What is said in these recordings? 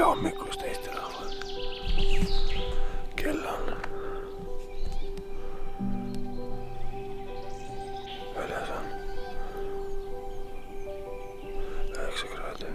Tere hommikust, Eesti rahvas. Kell on väljas on 9 kraadi.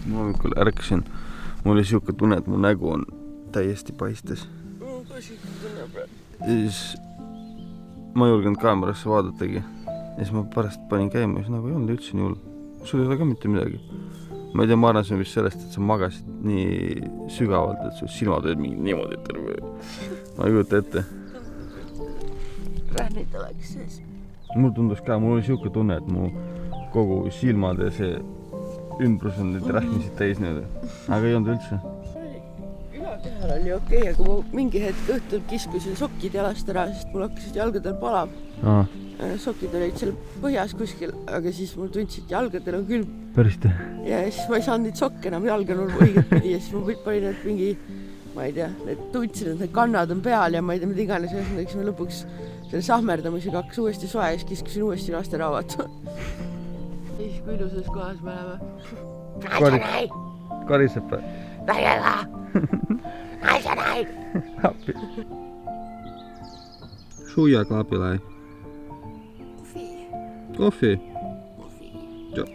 Ma hommikul ärkasin, mul oli siuke tunne, et mu nägu on täiesti paistes. Ja siis ma ei julgenud kaamerasse vaadatagi. Ja siis ma pärast panin käima ja siis nagu ei olnud üldse nii hull. Sul ei ole ka mitte midagi. Ma ei tea, ma arvan, see on vist sellest, et sa magasid nii sügavalt, et su silmad olid mingi niimoodi terve. Ma ei kujuta ette. Rähnid oleks sees. Mul tundus ka, mul oli siuke tunne, et mu kogu silmad ja see ümbrus on neid rähmisid täis nüüd. Aga ei olnud üldse. Ülakehal oli okei, aga ma mingi hetk õhtul kiskusin sokid jalast ära, sest mul hakkasid jalgadel palama. Sokid olid seal põhjas kuskil, aga siis mul tundsid, et jalgadel on külm. Päriste? Ja siis ma ei saanud neid sokke enam jalga õiget pidi ja siis ma panin need mingi, ma ei tea, tundsin, et need kannad on peal ja ma ei tea, mida iganes. Ühesõnaga, siis ma lõpuks selle sahmerdamisega hakkas uuesti soe ja siis kiskusin uuesti lasteraavat. Siis kui ilusas kohas me oleme. Kariseb või? Vägeva! Naisa näid! Appi. Suia kaapile. Kohvi. Joo.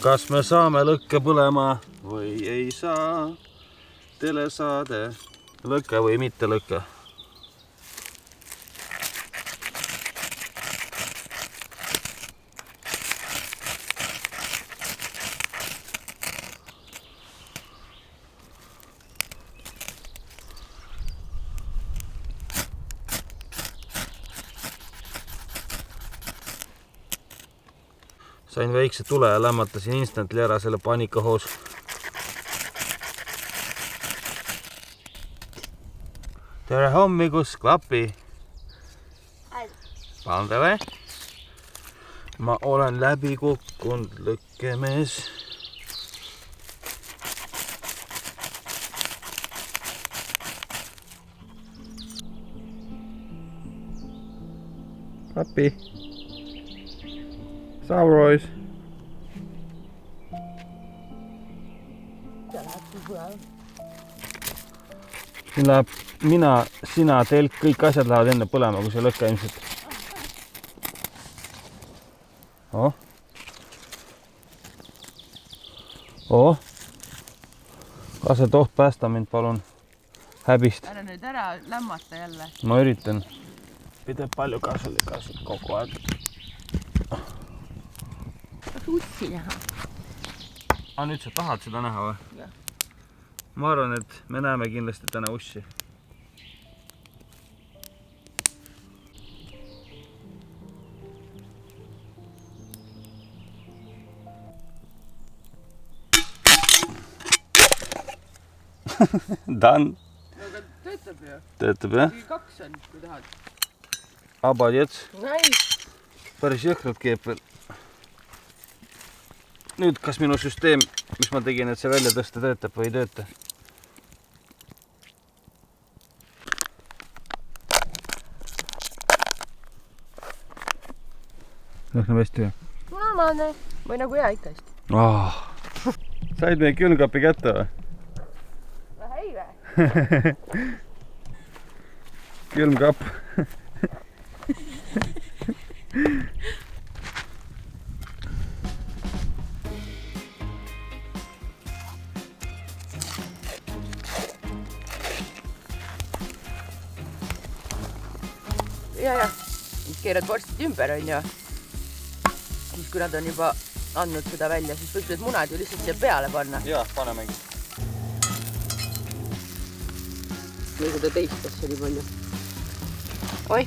Kas me saame lõkke põlema või ei saa? Telesaade. Lõkke või mitte lõkke? Sain väikse tule ja lämmatasin instantly ära selle paanikahoos. Tere hommikust, Klapi! Pandele! Ma olen läbi kukkunud lõkkemees. Klapi! Saurois. Siin läheb mina, sina, telk, kõik asjad lähevad enne põlema, kui see lõkke ilmselt. Kase toht, päästa mind palun häbist. Ära nüüd ära lämmata jälle. Ma üritan. Pideb palju kasulikkasid kogu aeg. Ussi näha. Nüüd sa tahad seda näha või? Jah. Ma arvan, et me näeme kindlasti täna ussi. Done. Aga töötab ju. Töötab jah? 2 on, kui tahad. Abadjets. Nice. Päris jõhkralt keeb veel. Nüüd, kas minu süsteem, mis ma tegin, et see välja tõsta töötab või ei tööta? Lõhnab hästi või? Normaalne. Või nagu hea ikka hästi. Said meie külmkapi kätte või? Ei või? Külmkapp. ja. Keerad vorstid ümber, on ju. Siis kui nad on juba andnud seda välja, siis võiks need munad ju lihtsalt siia peale panna. Jaa, panemegi. Või seda teist asja nii palju. Oi!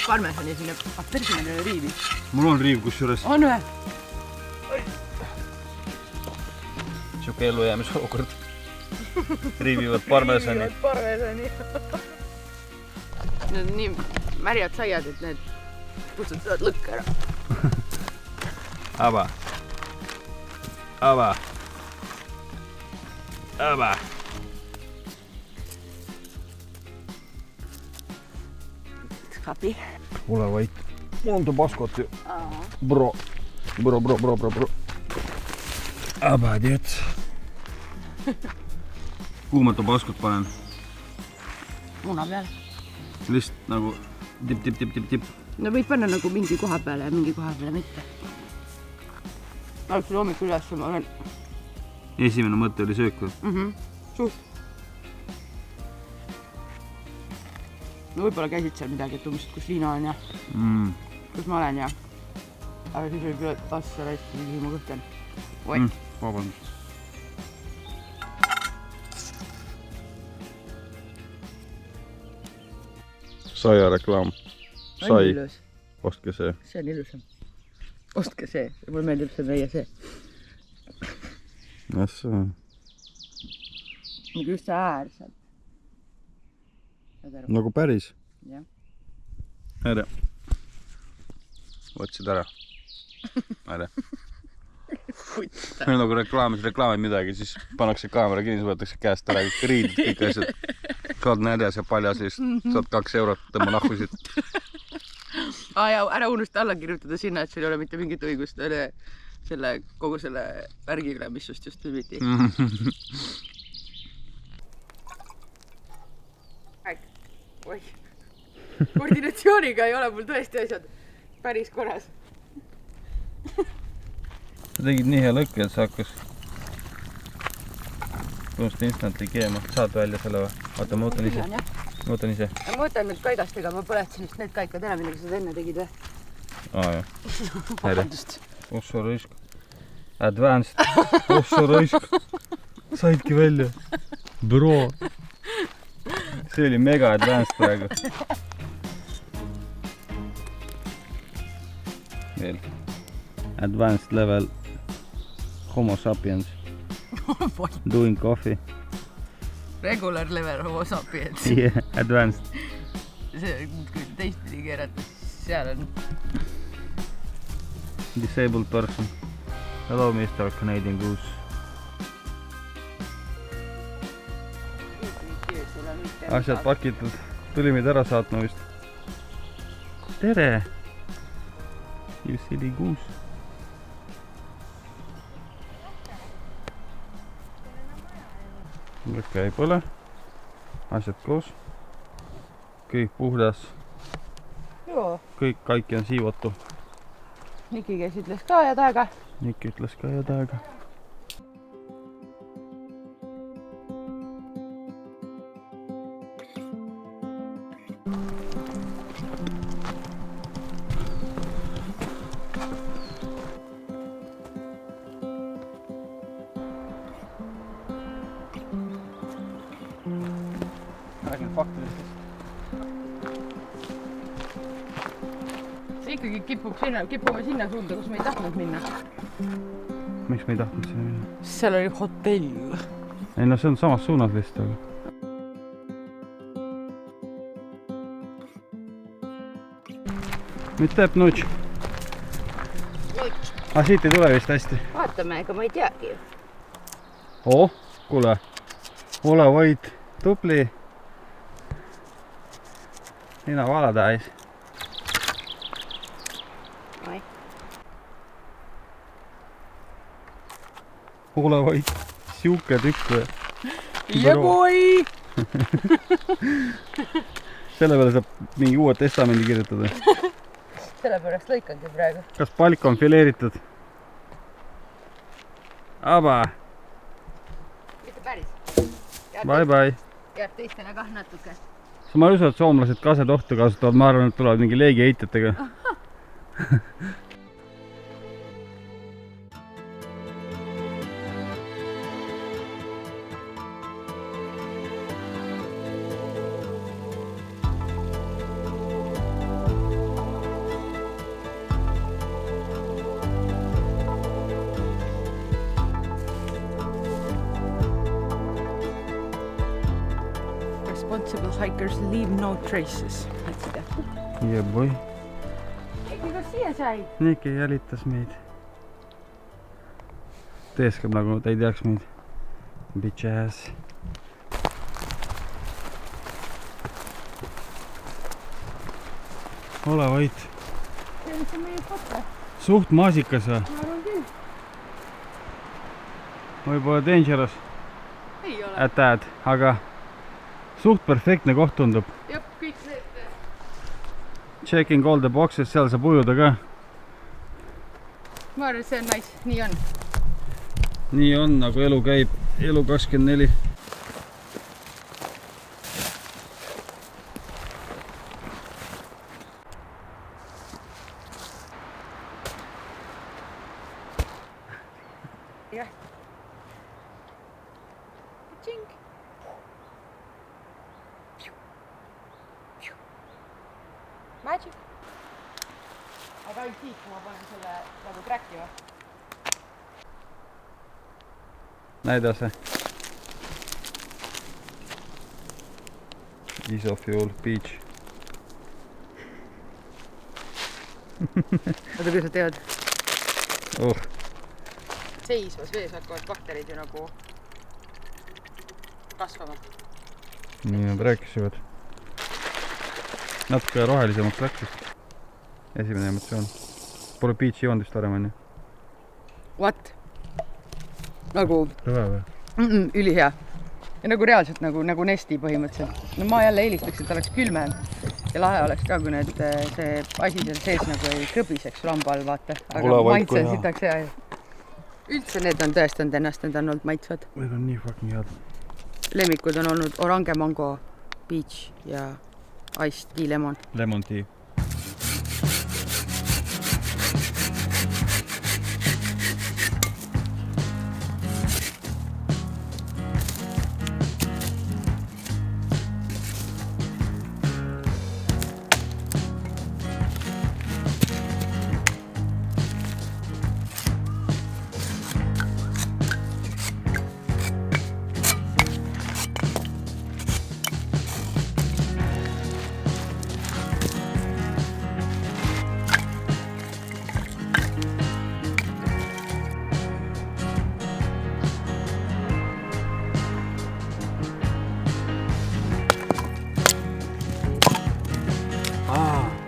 Parmesani sinne persimine riivi. Mul on riiv kusjuures. On või? Siuke ellujäämisolukord. Riivivad parmesani. Need on nii märjad saiad, et need kutsutavad lõkke ära. Aba. Aba. Aba. Kapi. Ole vait. Mul on tabaskot ju. Bro. Aba, tead. Kuhu ma tabaskot panen? Muna peale. Lihtsalt nagu tip. No võid panna nagu mingi koha peale ja mingi koha peale mitte. Algsul hommikul üles, ma olen. Esimene mõte oli söök või? Suht. No võib-olla käisid seal midagi, et umbes, kus Liina on ja kus ma olen ja. Aga siis võib üle tassa raiska, siis ma kõhten. Oi. Vabandust. Saia reklaam. Sai. Ostke see. See on ilusam. Ostke see. Mulle meeldib see meie see. Assoo. Nagu just see äär sealt. Nagu päris? Jah. Äre. Võtsid ära. Äre. Meil nagu reklaamid midagi, siis pannakse kaamera kinni, siis võetakse käest ära kõik riidid, kõik asjad. Saad närjas ja paljas, siis saad 2 eurot, tõmba nahkusid. Ja ära unusta alla kirjutada sinna, et sul ei ole mitte mingit õigust kogu selle värgi üle, mis just pidi. Oi. Koordinatsiooniga ei ole mul tõesti asjad päris korras. Sa tegid nii hea lõkke, et sa hakkas põhimõtteliselt instantly keema. Saad välja selle või? Vaata, ma ootan ise. Ma ootan nüüd kaigastega, ma põletasin just need kaikad ära, millega sa enne tegid või? Jah. Vabandust. Ossa raisk. Advanced. Ossa raisk. Saidki välja. Bro. See oli mega advanced praegu. Veel. Advanced level Homo sapiens. Doing coffee. Regular level Homo sapiens. Yeah, advanced. See kui teistpidi keerata, seal on. Disabled person. Hello, Mr. Canadian Goose. Asjad pakitud. Tuli meid ära saatma vist. Tere! You silly goose. Lõkke ei põle. Asjad koos. Kõik puhdas. Joo. Kõik kaiki on siivatu. Niki käis ütles ka head aega. Niki ütles ka head aega. Räägin faktidest. See ikkagi kipume sinna suunda, kus me ei tahtnud minna. Miks me ei tahtnud sinna minna? Seal oli hotell. Ei no see on samas suunas lihtsalt, aga. Nüüd teeb nutš. Aga siit ei tule vist hästi. Vaatame, ega ma ei teagi. Oh, kuule. Ole vait. Tupli. Nina vala täis. Ole vait. siuke tükk või? Yeah boy! Selle peale saab mingi uue testamendi kirjutada. Sellepärast lõikangi praegu. Kas palk on fileeritud? Aba! Mitte päris. Bye bye! Jääb teistele kah natuke. Ma ei usu, et soomlased kasetohtu kasutavad, ma arvan, et tulevad mingi leegiheitjatega. Responsible hikers leave no traces. Yeah boy. Kuidas siia sai? Niiki jälitas meid. Teeskab nagu ta ei teaks meid. Bitch ass. Ole vait. See on meie foto. Suht maasikas või? Ma arvan küll. Võib-olla dangerous Ei ole. at that, aga suht perfektne koht tundub. Jop, kõik need. Checking all the boxes, seal saab ujuda ka. Ma arvan, et see on nice. Nii on. Nii on, nagu elu käib. Elu 24. Jah. Tšing. Magic. Aga ainult siis, kui ma panen selle nagu tracki või? Näida see. Isofuel Beach. Oota, kui sa tead? Seisvas vees hakkavad bakterid ju nagu kasvama. Nii nad rääkisivad. Natuke rohelisemaks läks vist. Esimene emotsioon. Pole beach'i joond vist varem on ju? What? Nagu Lõve või? ülihea. Ja nagu reaalselt nagu nesti põhimõtteliselt. No ma jälle eelistaks, et oleks külmem. Ja lahe oleks ka, kui need see asi seal sees nagu ei krõbiseks lamba all, vaata. Aga maitse sitaks hea. Üldse need on tõestanud ennast, need on olnud maitsvad. Need on nii fucking head. Lemmikud on olnud orange mango, peach ja iced tea lemon. Lemon tea.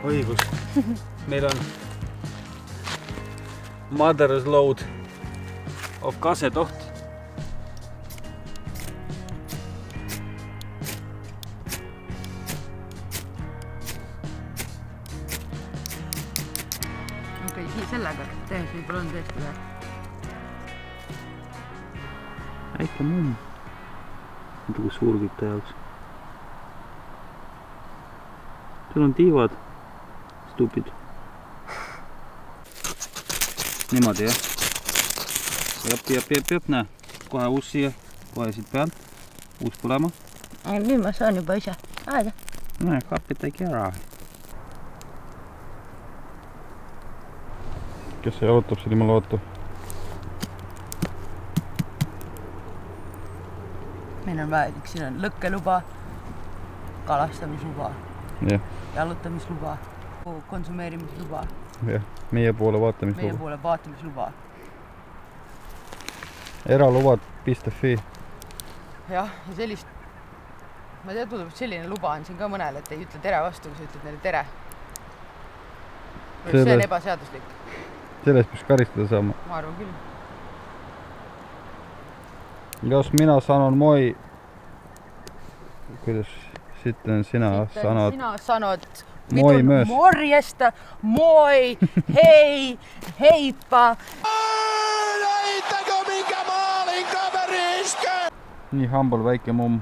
Õigus. Meil on mother's load of kasetoht. Okei, sellega tehes võib-olla on tõesti vähe. Äike mumm. Mõtle, kui suur kõik ta jaoks. Seal on tiivad. Stupid. Niimoodi, jah. Jop, näe. Kohe uus siia. Kohe siit pealt. Uus tulema. Nüüd ma saan juba ise aeda. Näe, kappi tegi ära. Kes see jalutab seal ilma loota? Meil on vaja, siin on lõkkeluba, kalastamisluba, jalutamisluba, konsumeerimisluba. Jah, meie poole vaatamisluba. Meie poole vaatamisluba. Eraluvad.fi. Jah, ja sellist, ma ei tea, tundub, et selline luba on siin ka mõnel, et ei ütle tere vastu, kui sa ütled neile tere. See on ebaseaduslik. Sellest peaks karistada saama. Ma arvan küll. Jos minä sanon moi, kuidas sitten sinä sanot? Sinä sanot Moi myös. morjesta, moi, hei, heippa. Näittäkö minkä maalin kaveri iskee? Nii hambal väike mumm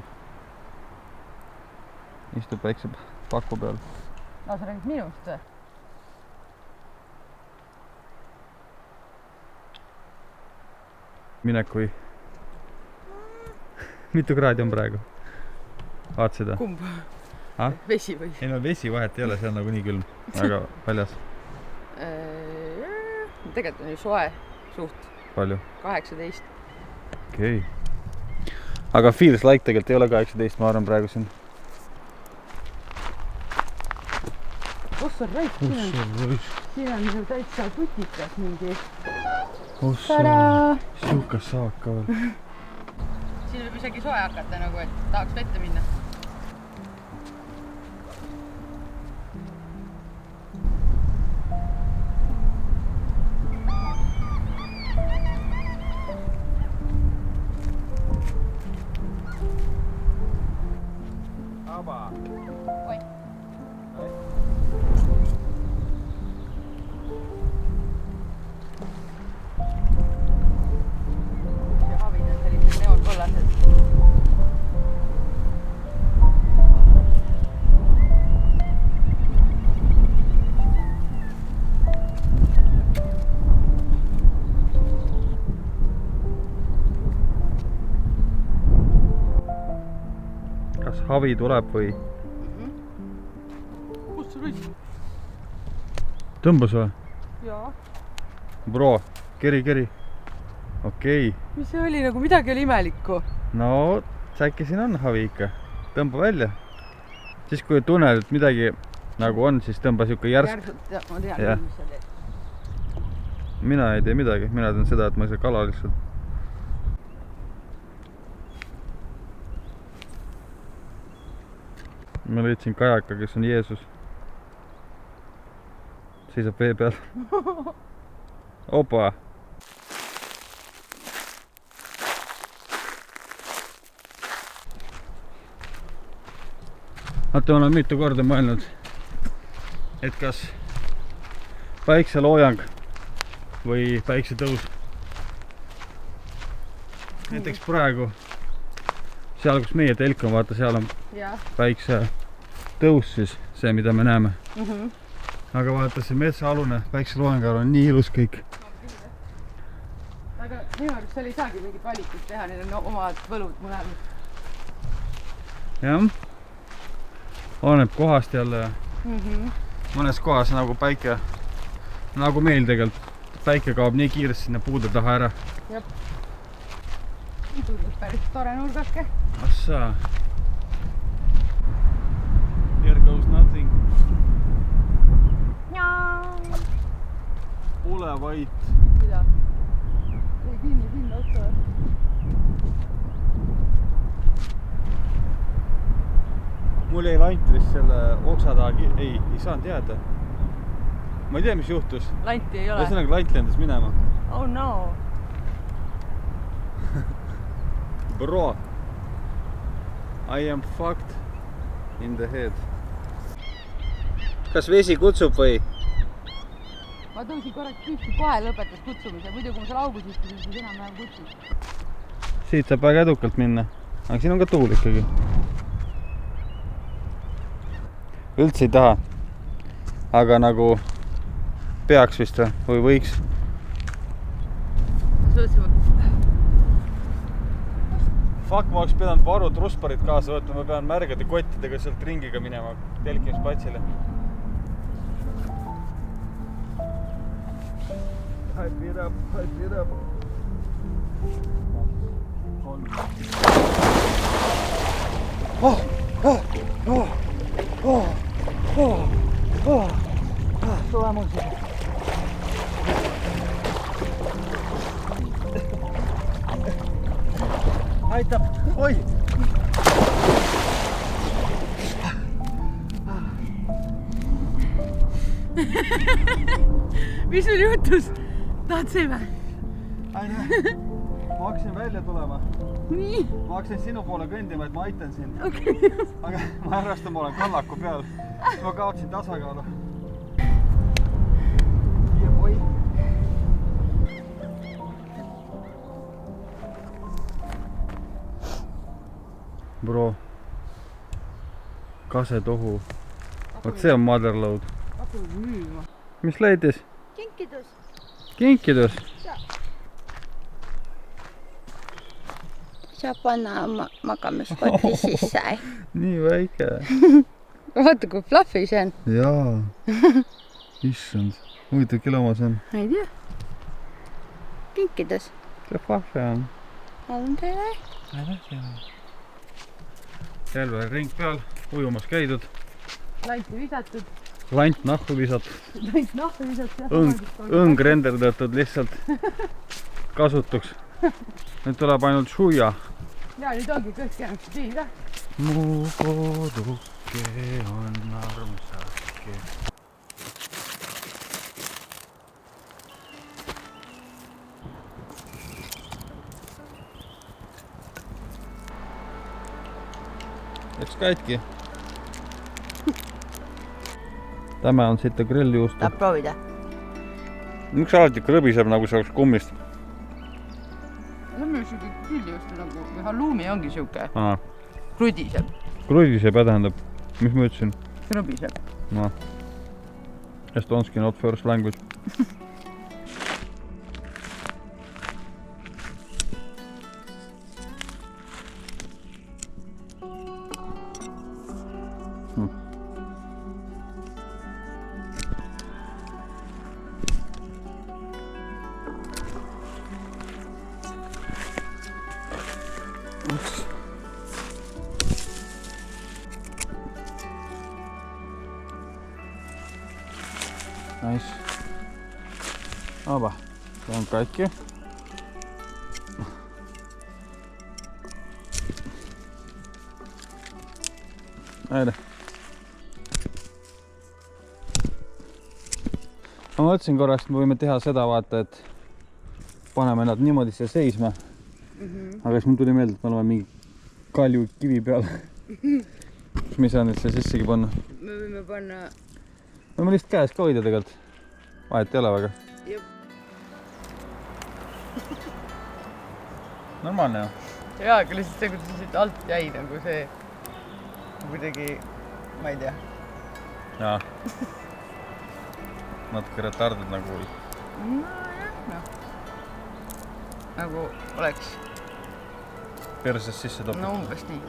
istub väikse paku peal. No sa räägid minust või? Minekui. Mitu kraadi on praegu? Vaat seda? Kumb? Ah? Vesi või? Ei no vesi vahet ei ole, see on nagu nii külm. Väga väljas. Tegelikult on ju soe suht. Palju? 18. Okei. Aga feels like tegelikult ei ole 18, ma arvan praegu siin. Ossa raisk, siin on ju täitsa putikas mingi. Ossa, siukas saak ka veel. Siin võib isegi soe hakata nagu, et tahaks vette minna. Aba. Oi. Ja havid on sellised neonkollased. Kas havi tuleb või? Kus see võis? Tõmbas või? Jaa. Bro, keri. Okei. Mis see oli? Nagu midagi oli imelikku. No, äkki siin on havi ikka. Tõmba välja. Siis kui tunned, et midagi nagu on, siis tõmba siuke järsk. Järsult, ma tean, Jah. mis sa teed. Mina ei tee midagi. Mina teen seda, et ma ei saa kala lihtsalt. Ma leidsin kajaka, kes on Jeesus. Seisab vee peal. Opa! Vaata, ma olen mitu korda mõelnud, et kas päikseloojang või päiksetõus. Näiteks praegu, seal kus meie telk on, vaata, seal on Jah. päiksetõus siis, see mida me näeme. Aga vaata, see metsaalune päikseloojang on nii ilus kõik. Aga minu arust seal ei saagi mingit valikut teha, neil on omad võlud mõlemad. Jah. Oleneb kohast jälle. Mõnes kohas nagu päike, nagu meil tegelikult, päike kaob nii kiiresti sinna puude taha ära. Jep. Tundus päris tore nurgake. Assa. Here goes nothing. Ole vait. Mida? Ei kinni sinna otsa. Mul jäi lantris selle oksa taha, ei saanud jääda. Ma ei tea, mis juhtus. Lanti ei ole. Ühesõnaga lant lendas minema. Oh no. Bro, I am fucked in the head. Kas vesi kutsub või? Ma tõusin korraks püsti, kohe lõpetas kutsumise. Muidu kui ma seal augus istusin, siis enam kutsus. Siit saab väga edukalt minna. Aga siin on ka tuul ikkagi. Üldse ei taha. Aga nagu peaks vist või võiks. Fuck, ma oleks pidanud varud rusparid kaasa võtma. Ma pean märgade kottidega sealt ringiga minema telkimisplatsile. Hype it up. Tulemus. Aitab, oi! Mis sul juhtus? Tahad see või? Aine. ma hakkasin välja tulema. Nii. Ma hakkasin sinu poole kõndima, et ma aitan sind. Okei. Aga ma arvestan, ma olen kallaku peal. Ma kaotsin tasakaalu. Jeboi. Bro. Kasetohu. Vot see on motherload. Hakkame müüma. Mis leidis? Kinkidus. Kinkidus? Saab panna magamiskotti sisse. Nii väike. Vaata kui fluffy see on. Jaa. Issand. Huvitav, kilo see on? Ei tea. Kinkidus. See fluffy on. On teile? Selve ring peal, ujumas käidud. Lanti visatud. Lant nahku visatud. Lant nahku visatud. Õng renderdatud lihtsalt kasutuks. Nüüd tuleb ainult šuia. Ja nüüd ongi kõik jäänud siia. Mu koduke on armsake. Eks käidki. Tämä on sitten grillijuusto. Tahab proovida? Miks alati krõbiseb nagu see oleks kummist? See on minu siuke grillijuustu nagu, või halloumi ongi siuke. Aa. Krudiseb. Krõbiseb ja tähendab, mis ma ütlesin? Krõbiseb. No. Estonski not first language. Nice. Aba, se on kaikki. Näide. Ma mõtlesin korraks, et me võime teha seda vaata, et paneme nad niimoodi siia seisma. Aga siis mul tuli meelde, et me oleme mingi kalju kivi peal. Kus me ei saa nüüd siia sissegi panna. Me võime panna... Võime lihtsalt käes ka hoida tegelikult. Vahet ei ole väga. Normaalne ju. Jaa, aga lihtsalt see, kuidas siit alt jäi nagu see kuidagi, ma ei tea. Jaa. Natuke retarded nagu oli. Noh. Nagu oleks. Perses sisse topib. No umbes nii.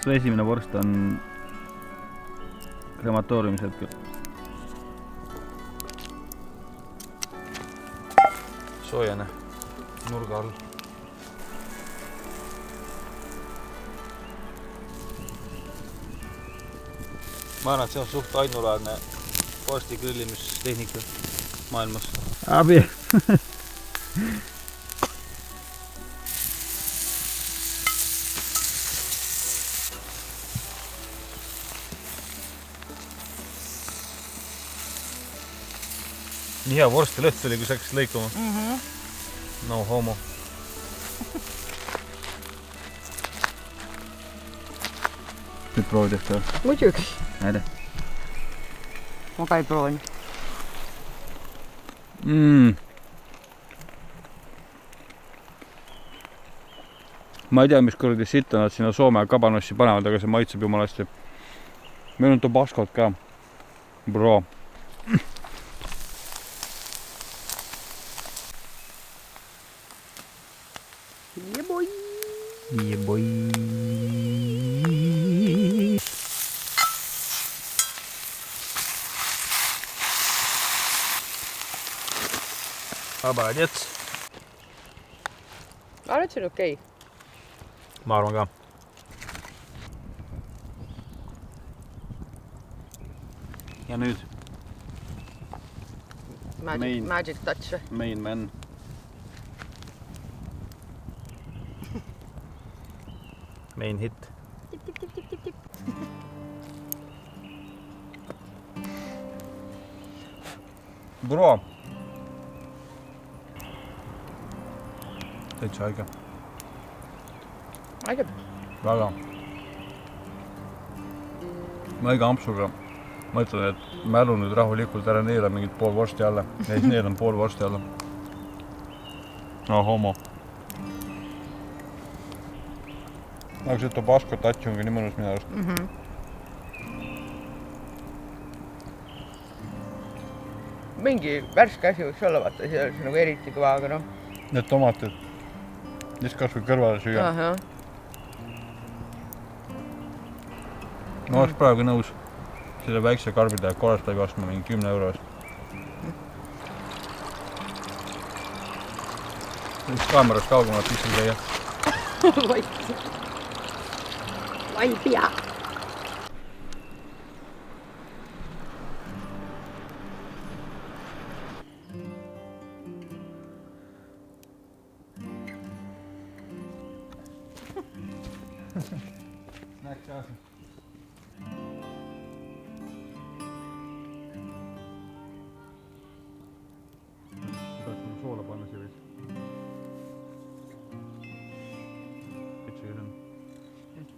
Su esimene vorst on krematooriumis hetkel. Soojane nurga all. Ma arvan, et see on suht ainulaadne vorsti grillimistehnika maailmas. Abi! Nii hea vorsti lõht tuli, kui sa hakkasid lõikuma. No homo. Nüüd proovid ehk või? Muidugi. Näide. Ma ka ei proovin. Ma ei tea, mis kuradi sitta nad sinna Soome kabanossi panevad, aga see maitseb jumalasti. Meil on Tabascot ka. Bro. Jeboi. Обалдец. Arvad, see on okei? Ma arvan ka. Ja nüüd? Magic touch või? Main man. Main hit. Tip, tip, tip, tip, tip, tip. Bro. Täitsa haige. Aige. Väga. Ma õige ampsuga mõtlen, et mälu nüüd rahulikult ära neela mingit pool vorsti alla. Neelan pool vorsti alla. No homo. Aga see Tabasco touch ongi nii mõnus minu arust. Mingi värske asi võiks olla, vaata, see oleks nagu eriti kõva, aga noh. Need tomatid. Siis kas või kõrvale süüa. Ma oleks praegu nõus selle väikse karbide korraspäevi ostma mingi 10 € eest. Üks kaamerast kaugemalt pissil käia. Ma ei tea. Näeks asi. Tahaks nagu soola panna siia veits.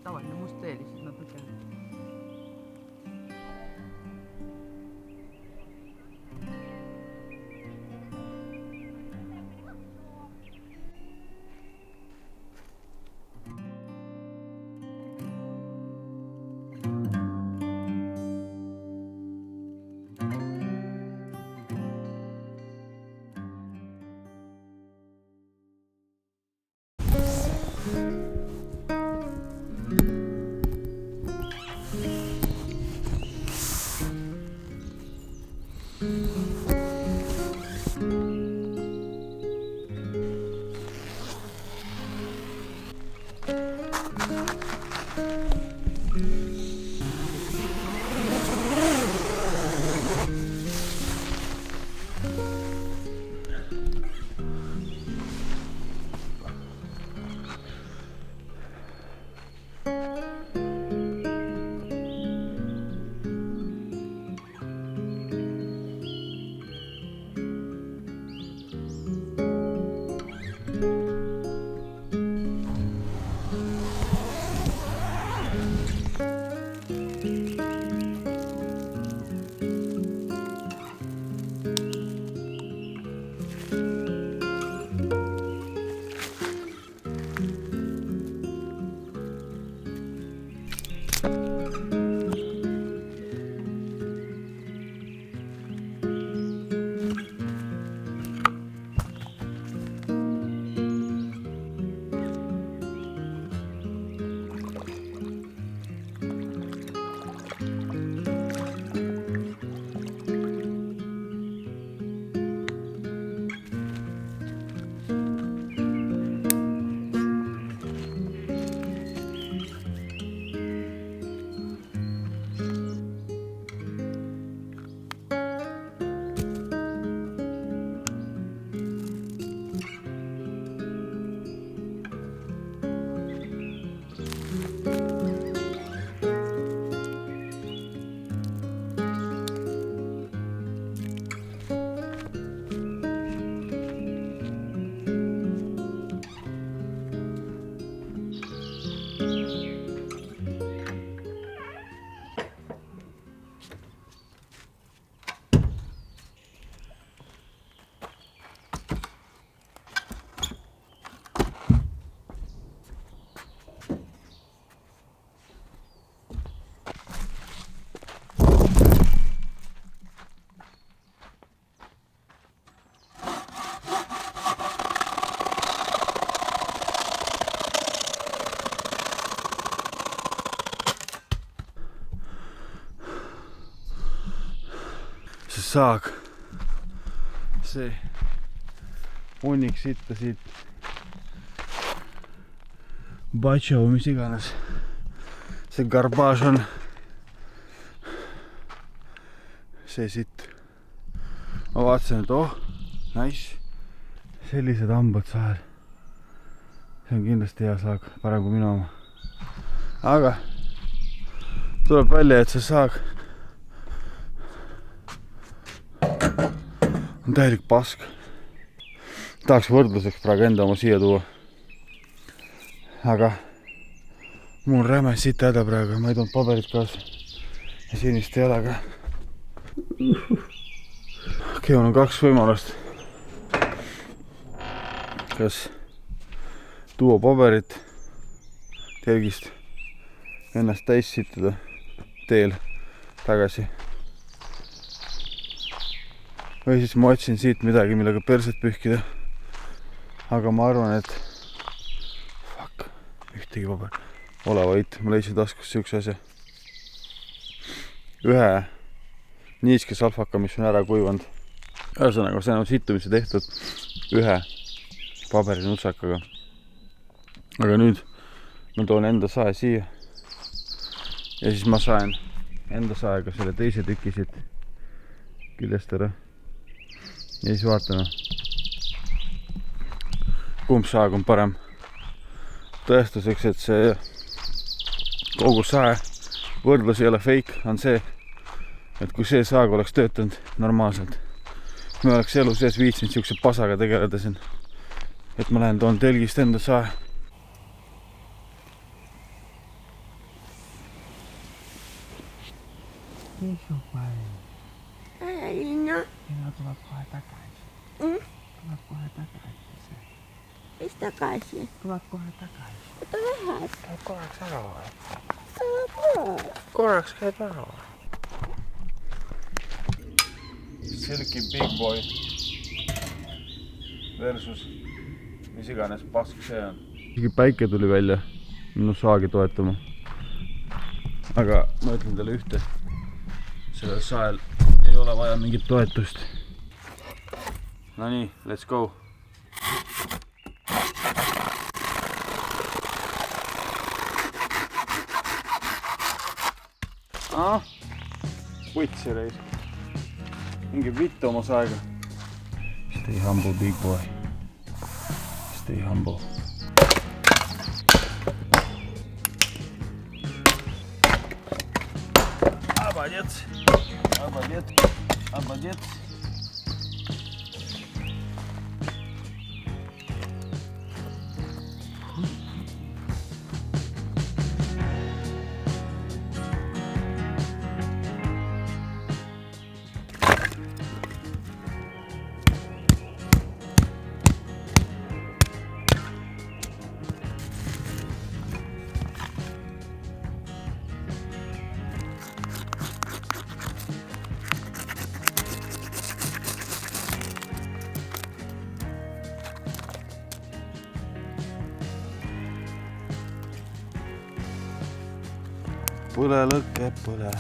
Tavaline must tee lihtsalt natuke. saag, see hunnik sitta siit Batšo või mis iganes see garbaaž on, see sitt. Ma vaatasin, et oh, nice, sellised hambad saar. See on kindlasti hea saag, parem kui minu oma. Aga tuleb välja, et see saag on täielik pask. tahaks võrdluseks praegu enda oma siia tuua. Aga mul räme sita häda praegu, ma ei toonud paberit kaasa. Ja siin vist ei ole ka. Okei, on 2 võimalust. Kas tuua paberit telgist, ennast täis sitada teel tagasi. Või siis ma otsin siit midagi, millega perset pühkida. Aga ma arvan, et ühtegi paber. Ole vait, ma leidsin taskus siukse asja. Ühe niiske salfaka, mis on ära kuivanud. Ühesõnaga, see on situmise tehtud ühe paberi nutsakaga. Aga nüüd ma toon enda sae siia. Ja siis ma saen enda saega selle teise tüki siit küljest ära. Ja siis vaatame, kumb saag on parem. Tõestuseks, et see kogu sae võrdlus ei ole fake, on see, et kui see saag oleks töötanud normaalselt, me oleks elu sees viitsinud siukse pasaga tegeleda siin. Et ma lähen toon telgist enda sae. Elina. Minä tulee kohe takaisin. Tulee kohe takaisin. Mis takaisin? Tulee kohe takaisin. Ota vähän. Käy korraks ära. Korraks käid ära. Silky Big Boy versus mis iganes pask see on. Isegi päike tuli välja minu saagi toetama. Aga ma ütlen talle ühte. Sellel sael ei ole vaja mingit toetust. No nii, let's go. Võtsi reis. Mingi vittu oma saega. Stay humble, big boy. Stay humble. Обалдеть. Обалдеть. Обалдеть. Põle lõkke, põle.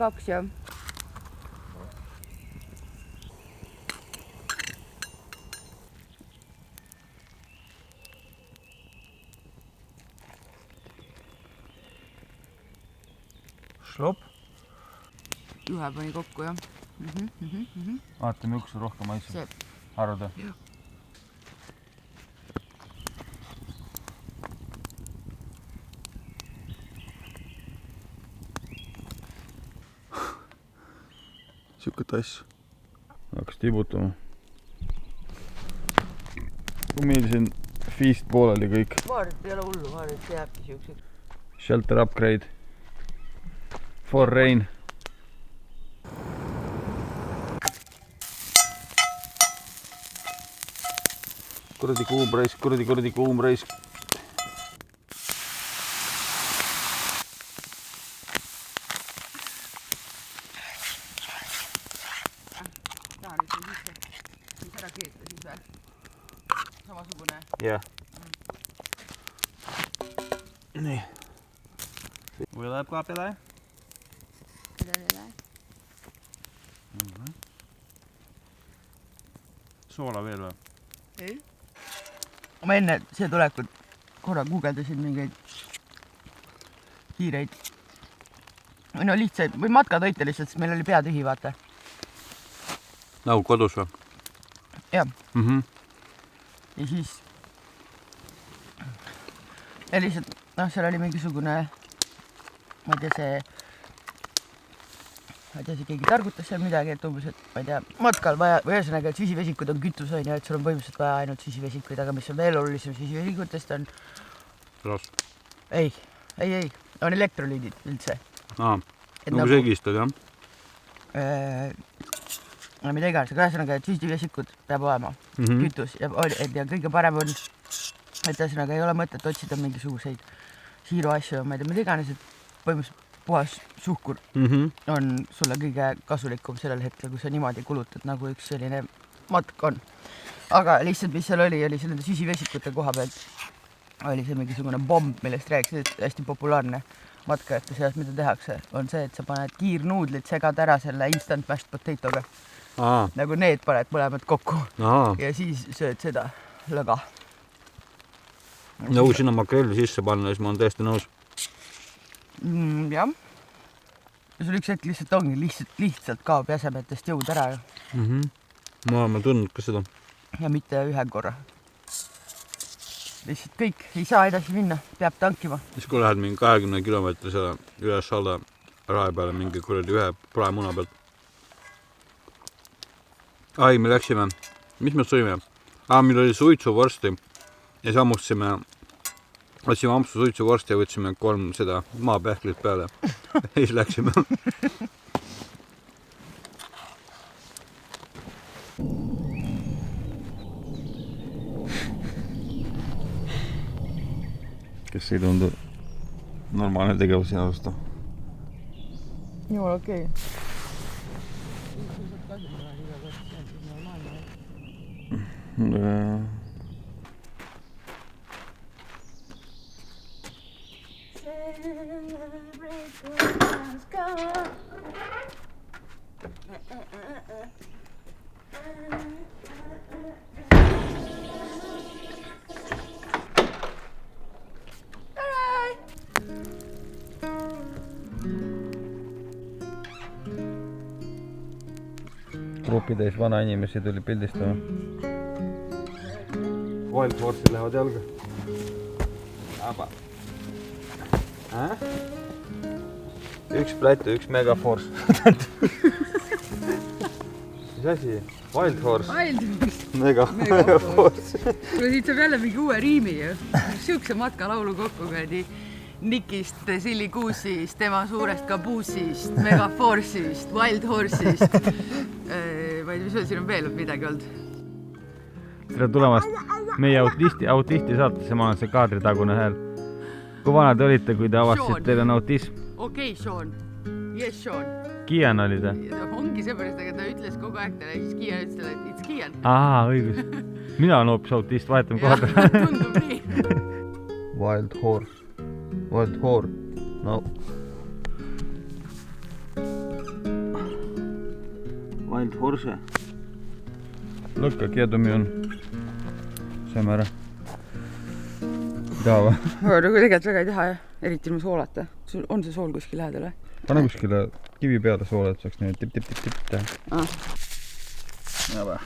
Kaks jah. Šlop. Ühe pani kokku jah. Vaatame, üks on rohkem maitseb. See. Arvad? Jah. Siuke tass. Hakkas tibutama. Kui meil siin feast pooleli kõik. Ma arvan, et ei ole hullu, ma arvan, et see jääbki siukseks. Shelter upgrade. For rain. Kuradi kuum raisk. Tahan nüüd siis ära keeta siis veel. Samasugune. Jah. Nii. Või läheb ka peale? Soola veel või? Ei. Ma enne see tulekut korra guugeldasin mingeid kiireid või no lihtsaid või matkatoite lihtsalt, sest meil oli pea tühi, vaata. Nagu kodus või? Jah. Ja siis ja lihtsalt, seal oli mingisugune ma ei tea, keegi targutas seal midagi, et umbes, et ma ei tea, matkal vaja, või ühesõnaga, et süsivesikud on kütus, on ju, et sul on põhimõtteliselt vaja ainult süsivesikuid, aga mis on veel olulisem süsivesikutest on... Rasv. Ei, on elektroliidid üldse. Nagu segistad, jah? Mida iganes, aga ühesõnaga, et süsivesikud peab olema kütus ja kõige parem on, et ühesõnaga ei ole mõtet otsida mingisuguseid siiruasju, ma ei tea, mida iganes, et põhimõtteliselt puhas suhkur on sulle kõige kasulikum sellel hetkel, kui sa niimoodi kulutad, nagu üks selline matk on. Aga lihtsalt, mis seal oli see nende süsivesikute koha pealt, oli see mingisugune bomb, millest rääkisid, et hästi populaarne matkajate seas, mida tehakse, on see, et sa paned kiirnuudlid, segad ära selle instant mashed potatoga. Nagu need paned mõlemad kokku ja siis sööd seda lõga. Nagu sinna makrelli sisse panna, siis ma olen täiesti nõus. Jah. Ja sul üks hetk lihtsalt ongi, lihtsalt kaob jäsemetest jõud ära. Ma olen tundnud ka seda. Ja mitte ühe korra. Lihtsalt kõik, ei saa edasi minna, peab tankima. Siis kui lähed mingi 20 kilomeetrisele üles alla rae peale mingi kuradi ühe praemuna pealt. Me läksime. Mis me sõime? Meil oli suitsuvorsti ja sammustasime võtsime ampsu suitsuvorsti ja võtsime 3 seda maapähklit peale. Ja siis läksime. Kes ei tundu normaalne tegevus sinu vastu? Jumala okei. Grupitäis vana inimesi tuli pildistama. Wild Horse'id lähevad jalga. Aba. Üks Plato, üks Megaforce. Mis asi? Wild Horse. Megaforce. Kuule, siit saab jälle mingi uue riimi ju. Siukse matkalaulu kokku käidi. Nikist, Sillikuusist, tema suurest kabuusist, Megaforce'ist, Wild Horse'ist. Ma ei tea, mis siin on veel midagi olnud. Tere tulemast meie autisti saatesse, ma olen see kaadritagune hääl. Kui vana te olite, kui te avastasite, teil on autism? Okei, Sean. Yes, Sean. Kiian oli ta? Ongi seepärast, aga ta ütles kogu aeg talle, siis Kiian ütles talle, et it's Kiian. Õigus. Mina olen hoopis autist, vahetame koha peal. Tundub nii. Wild Horse. Wild Horse. No. Wild Horse. Lõkka kiedumi on. Saame ära. Taha või? Nagu tegelikult väga ei taha, jah. Eriti ilma soolata. On see sool kuskil lähedal või? Pane kuskile kivi peale soole, et saaks nii tip teha. Ja või?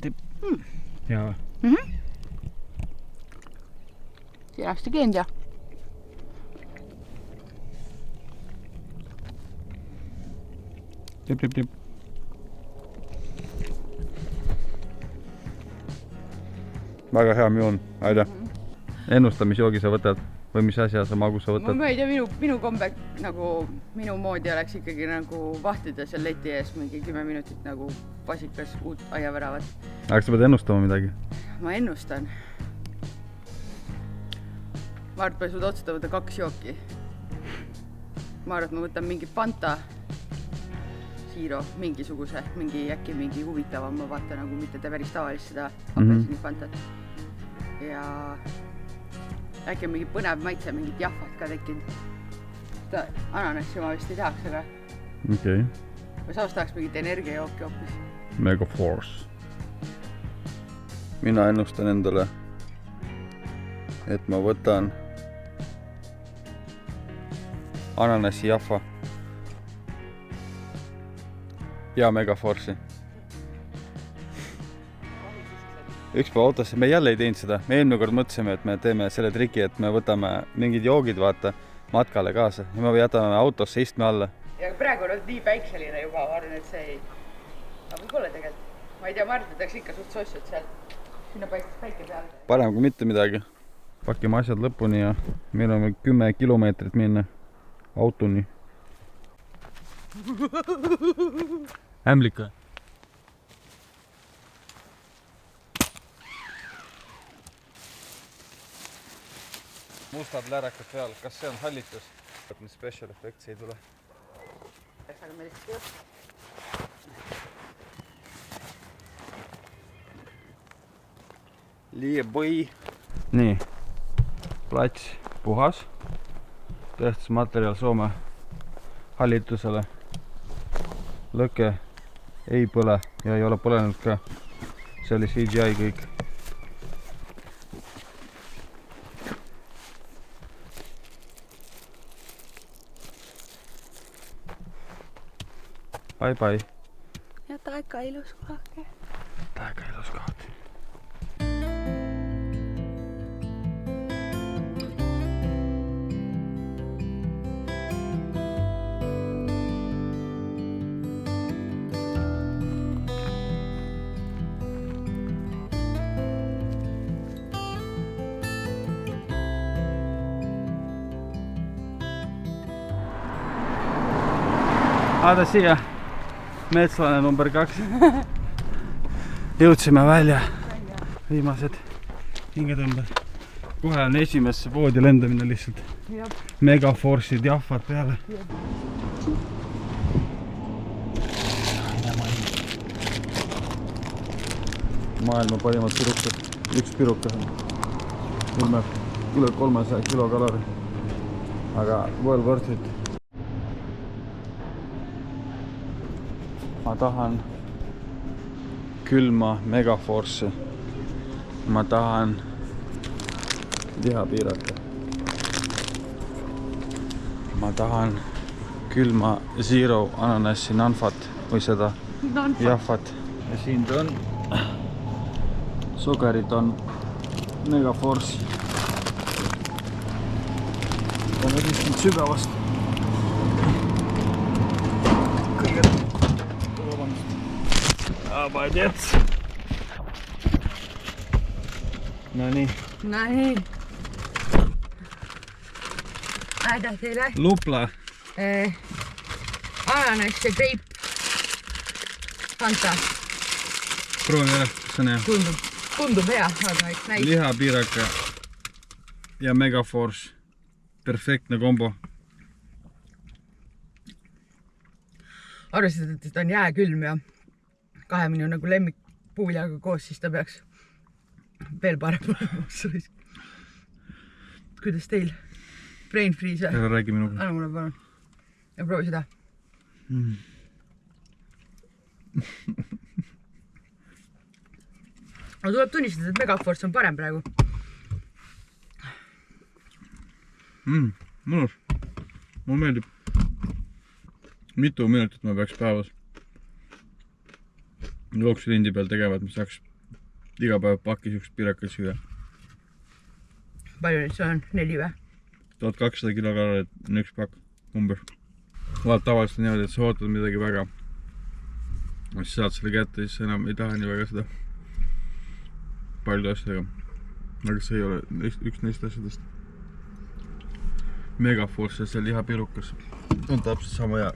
Tip. Ja või? Kenasti keend ja. Tip. Väga hea müü on, aida. Ennustamisjoogi sa võtad või mis asja sa magu sa võtad? Ma ei tea, minu kombe nagu minu moodi oleks ikkagi nagu vahtida seal leti ees mingi 10 minutit nagu vasikas uut aiaväravat. Aga sa pead ennustama midagi? Ma ennustan. Ma arvan, et ma ei suuda otsustada võtta 2 jooki. Ma arvan, et ma võtan mingi Fanta, Zero, mingisuguse, äkki mingi huvitavam, ma vaatan nagu mitte päris tavalist seda apelsini Fantat. Ja äkki on mingi põnev maitse, mingid jahvad ka tekkinud. Ananassi ma vist ei tahaks, aga... Okei. Ma samas tahaks mingit energiajooki hoopis. Megaforce. Mina ennustan endale, et ma võtan ananassi jaffa ja Megaforce'i. Ükspäev autosse, me jälle ei teinud seda, me eelmine kord mõtlesime, et me teeme selle triki, et me võtame mingid joogid vaata matkale kaasa ja me jätame autosse istme alla. Ja praegu on nii päikseline juba, ma arvan, et see ei... Aga võib-olla tegelikult. Ma ei tea, ma arvan, et peaks ikka suht sossud seal. Sinna paistis päike peale. Parem kui mitte midagi. Pakime asjad lõpuni ja meil on 10 kilomeetrit minna autoni. Ämlik või? Mustad lärakad peal, kas see on hallitus? Special effects ei tule. Aga me lihtsalt jõud. Liebõi. Nii, plats puhas. Tööstusmaterjal Soome hallitusele. Lõke ei põle ja ei ole põlenud ka. See oli CGI kõik. Bye bye. Ja taika ilus kohake. Taika ilus kohati. Vaata siia, metslane number 2. Jõudsime välja. Viimased hingetõmbed. Kohe on esimesse poodi lendamine lihtsalt. Megaforce'id jahvad peale. Maailma parimad pirukad. Üks pirukas on ilmeb üle 300 kilokalori. Aga well worth it. Ma tahan külma Megaforce'i. Ma tahan lihapiirata. Ma tahan külma Zero ananassi nanfat või seda jahvat. Ja siin ta on. Sogerid on Megaforce. On edistanud sügavast. Abadets. No nii. Aitäh teile. Lupla. Ananas ja grape. Fanta. Proovi ära, kas on hea? Tundub hea, aga eks näis. Lihapiiraka ja Megaforce. Perfektne kombo. Arvestades, et ta on jääkülm ja kahe minu nagu lemmik puuljaga koos, siis ta peaks veel parem olema. Kuidas teil? Brain freeze või? Ära räägi minuga. Anna mulle palun. Ja proovi seda. Aga tuleb tunnistada, et Megaforce on parem praegu. Mõnus. Mulle meeldib. Mitu minutit ma peaks päevas jooksulindi peal tegema, et ma saaks iga päev paki siukest piirakat süüa. Palju nüüd see on? 4 või? 1200 kilokalorit on üks pakk umbes. Vaat tavaliselt on niimoodi, et sa ootad midagi väga. Siis saad selle kätte, siis enam ei taha nii väga seda paljude asjadega. Aga see ei ole üks neist asjadest. Megaforce ja see lihapirukas on täpselt sama hea,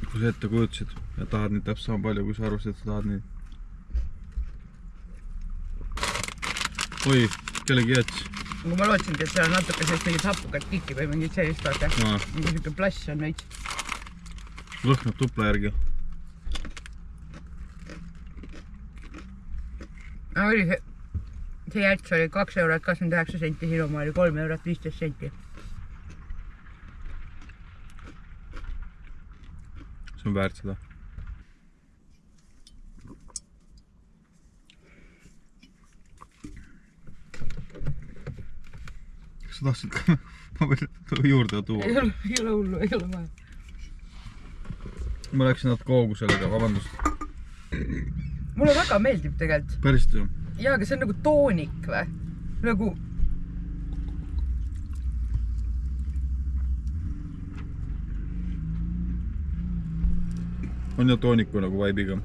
kui sa ette kujutasid ja tahad neid täpselt sama palju, kui sa arvasid, et sa tahad neid. Oi, kellegi jäts. Aga ma lootsingi, et seal on natuke sellist mingit hapukat kikki või mingit sellist vaata. Mingi siuke plass on veits. Lõhnab tupla järgi. See jäts oli 2 eurot 29 senti, Hiiumaa oli 3 eurot 15 senti. See on väärt seda. Kas sa tahtsid ka ma võin juurde tuua. ei ole hullu, ei ole vaja. Ma läksin natuke kaugusele, vabandust. Mulle väga meeldib tegelikult. Päriselt ju? Jaa, aga see on nagu toonik või? Nagu... On ju tooniku nagu vaibiga.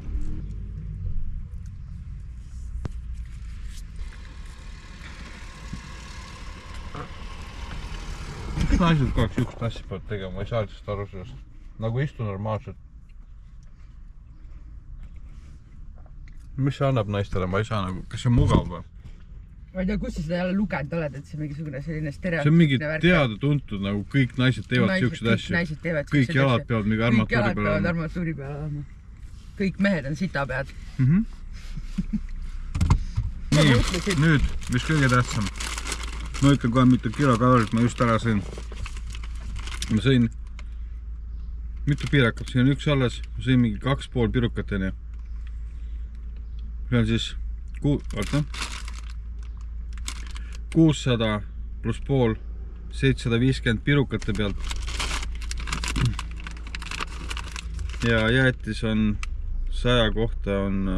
Naised kaks üks tassi peavad tegema, ma ei saa lihtsalt aru sellest. Nagu istu normaalselt. Mis see annab naistele, ma ei saa nagu, kas see on mugav või? Ma ei tea, kus sa seda jälle lugenud oled, et see mingisugune selline stereotüüpne see on mingi teada tuntud, nagu kõik naised teevad siukseid asju. Kõik jalad peavad mingi armatuuri peale olema. Armatuuri peale olema. Kõik mehed on sitapead. Nii, nüüd, mis kõige tähtsam. Ma ütlen kohe mitu kilokalorit ma just ära sõin. Ma sõin mitu piirakat, siin on üks alles, ma sõin mingi 2,5 pirukateni. See on siis 600 pluss pool 750 pirukate pealt. Ja jäätis on 100 kohta on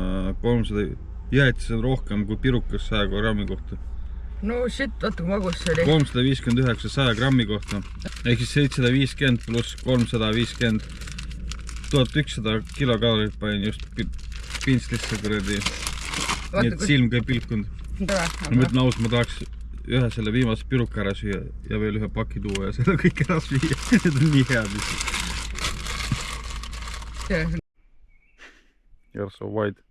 300, jäätis on rohkem kui pirukas 100 grammi kohta. No shit, vaata kui magus see oli. 359 100 grammi kohta. Ehk siis 750 pluss 350. 1100 kilokalorit panin just pintslisse kuradi. Nii et silm käib pilkunud. Ma mõtlen aus, ma tahaks ühe selle viimase piruka ära süüa ja veel ühe paki tuua ja seda kõik ära süüa. Need on nii head. You're so white.